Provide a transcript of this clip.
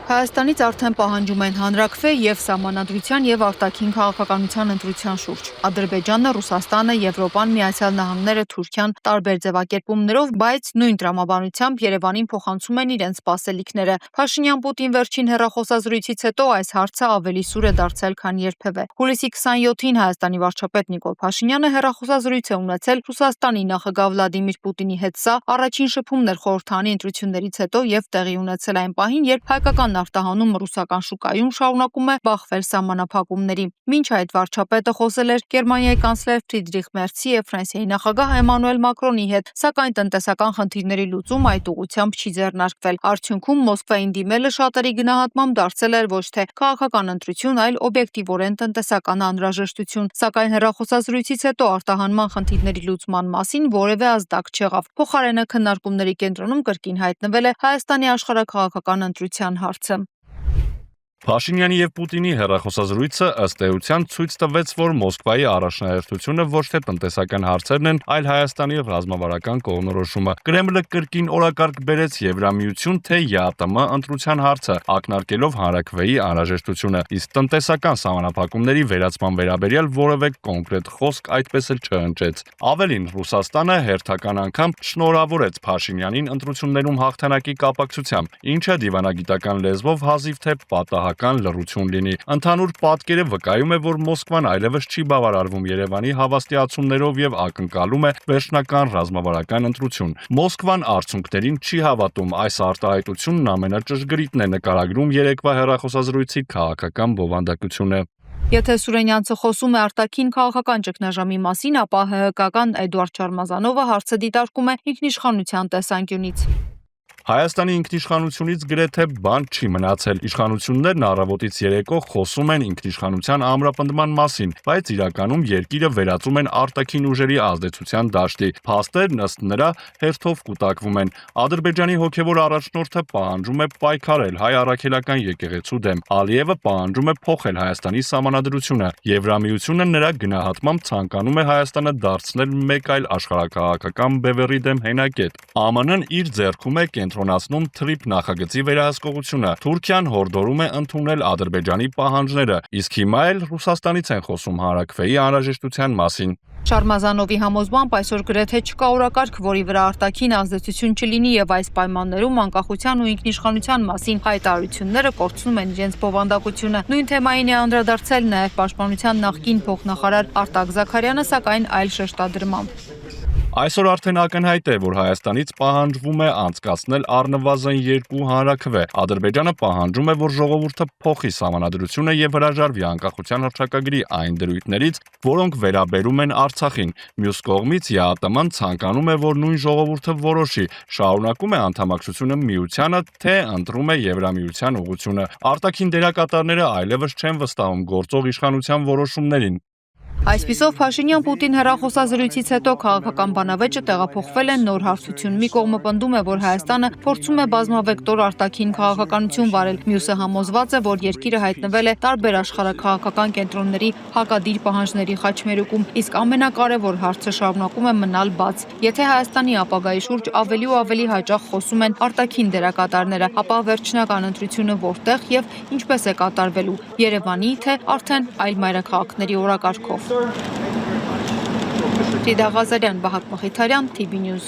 Հայաստանից արդեն պահանջում են հանրաքվե և սահմանադրության և արտաքին քաղաքականության ընտրության շուրջ։ Ադրբեջանը, Ռուսաստանը, Եվրոպան, Միացյալ Նահանգները, Թուրքիան տարբեր ձևակերպումներով, բայց նույն տրամաբանությամբ Երևանին փոխանցում են իրենց սպասելիքները։ Փաշինյան-Պուտին վերջին հեռախոսազրույցից հետո այս հարցը ավելի սուր է դարձել, քան երբևէ։ Հուլիսի 27-ին Հայաստանի վարչապետ Նիկոլ Փաշինյանը հեռախոսազրույց է ունեցել Ռուսաստանի նախագահ Վլադիմիր Պուտինի հետ։ Սա առաջին շփումն էր խորհրդարանի ընտրություններից հետո և տեղի ունեցել այն պահին, երբ հայկական արտահանումը ռուսական շուկայում շարունակում է բախվել սահմանափակումների։ Մինչ այդ վարչապետը խոսել էր Գերմանիայի կանցլեր Ֆրիդրիխ Մերցի և Ֆրանսիայի նախագահ Էմանուել Մակրոնի հետ, սակայն տնտեսական խնդիրների լուծում այդ ուղղությամբ չի ձեռնարկվել։ Արդյունքում Մոսկվային դիմելը շատերի գնահատմամբ դարձել էր ոչ թե քաղաքական ընտրություն, այլ օբյեկտիվորեն տնտեսական անհրաժեշտություն։ Սակայն հեռախոսազրույցից հետո արտահանման խնդիրների լուծման մասին որևէ ազդակ չեղավ։ Փոխարենը քննարկումների կենտրոնում կրկին հայտնվել է Հայաստանի աշխարհաքաղաքական ընտրության հարցը։ Փաշինյանի և Պուտինի հեռախոսազրույցը ըստ էության ցույց տվեց, որ Մոսկվայի առաջնահերթությունը ոչ թե տնտեսական հարցերն են, այլ Հայաստանի ռազմավարական կողմնորոշումը։ Կրեմլը կրկին օրակարգ բերեց Եվրամիություն թե ԵԱՏՄ ընտրության հարցը, ակնարկելով հանրաքվեի անհրաժեշտությունը, իսկ տնտեսական սահմանափակումների վերացման վերաբերյալ որևէ կոնկրետ խոսք այդպես էլ չհնչեց։ Ավելին, Ռուսաստանը հերթական անգամ շնորհավորեց Փաշինյանին ընտրություններում հաղթանակի կապակցությամբ, ինչը դիվանագիտական լեզվով հազիվ թե պատահական լռություն լինի։ Ընդհանուր պատկերը վկայում է, որ Մոսկվան այլևս չի բավարարվում Երևանի հավաստիացումներով եւ ակնկալում է վերջնական ռազմավարական ընտրություն։ Մոսկվան արդյունքներին չի հավատում, այս արտահայտությունն ամենաճշգրիտն է նկարագրում երեկվա հեռախոսազրույցի քաղաքական բովանդակությունը։ Եթե Սուրենյանցը խոսում է արտաքին քաղաքական ճգնաժամի մասին, ապա ՀՀԿ-ական Էդուարդ Շարմազանովը հարցը դիտարկում է ինքնիշխանության տեսանկյունից։ Հայաստանի ինքնիշխանությունից գրեթե բան չի մնացել։ Իշխանություններն առավոտից երեկո խոսում են ինքնիշխանության ամրապնդման մասին, բայց իրականում երկիրը վերածում են արտաքին ուժերի ազդեցության դաշտի։ Փաստերն ըստ նրա հերթով կուտակվում են։ Ադրբեջանի հոգևոր առաջնորդը պահանջում է պայքարել հայ առաքելական եկեղեցու դեմ։ Ալիևը պահանջում է փոխել Հայաստանի սահմանադրությունը։ Եվրամիությունը նրա գնահատմամբ ցանկանում է Հայաստանը դարձնել մեկ այլ աշխարհաքաղաքական բևեռի դեմ հենակետ։ ԱՄՆ-ն իր ձեռքում է կենտրոնացնում թրիփ նախագծի վերահսկողությունը։ Թուրքիան հորդորում է ընդունել Ադրբեջանի պահանջները, իսկ հիմա էլ Ռուսաստանից են խոսում հանրաքվեի անհրաժեշտության մասին։ Շարմազանովի համոզմամբ այսօր գրեթե չկա օրակարգ, որի վրա արտաքին ազդեցություն չլինի, եւ այս պայմաններում անկախության ու ինքնիշխանության մասին հայտարարությունները կորցնում են իրենց բովանդակությունը։ Նույն թեմային է անդրադարձել նաև Պաշտպանության նախկին փոխնախարար Արտակ Զաքարյանը, սակայն այլ շեշտադրմամբ։ Այսօր արդեն ակնհայտ է, որ Հայաստանից պահանջվում է անցկացնել առնվազն 2 հանրաքվե։ Ադրբեջանը պահանջում է, որ ժողովուրդը փոխի սահմանադրությունը եւ հրաժարվի անկախության հռչակագրի այն դրույթներից, որոնք վերաբերում են Արցախին։ Մյուս կողմից ԵԱՏՄ-ն ցանկանում է, որ նույն ժողովուրդը որոշի՝ շարունակում է անդամակցությունը միությանը, թե ընտրում է Եվրամիության ուղղությունը։ Արտաքին դերակատարները այլևս չեն վստահում գործող իշխանության որոշումներին։ Այսպիսով Փաշինյան-Պուտին հեռախոսազրույցից հետո քաղաքական բանավեճը տեղափոխվել է նոր հարթություն։ Մի կողմը պնդում է, որ Հայաստանը փորձում է բազմավեկտոր արտաքին քաղաքականություն վարել, մյուսը համոզված է, որ երկիրը հայտնվել է տարբեր աշխարհաքաղաքական կենտրոնների հակադիր պահանջների խաչմերուկում, իսկ ամենակարևոր հարցը շարունակում է մնալ բաց։ Եթե Հայաստանի ապագայի շուրջ ավելի ու ավելի հաճախ խոսում են արտաքին դերակատարները, ապա վերջնական ընտրությունը որտեղ եւ ինչպես է կատարվելու՝ Երևանի, թե արդեն այլ մայրաքաղաքների օրակարգով։ Ռիդա Ղազարյան, Վահագն Մխիթարյան, TV News։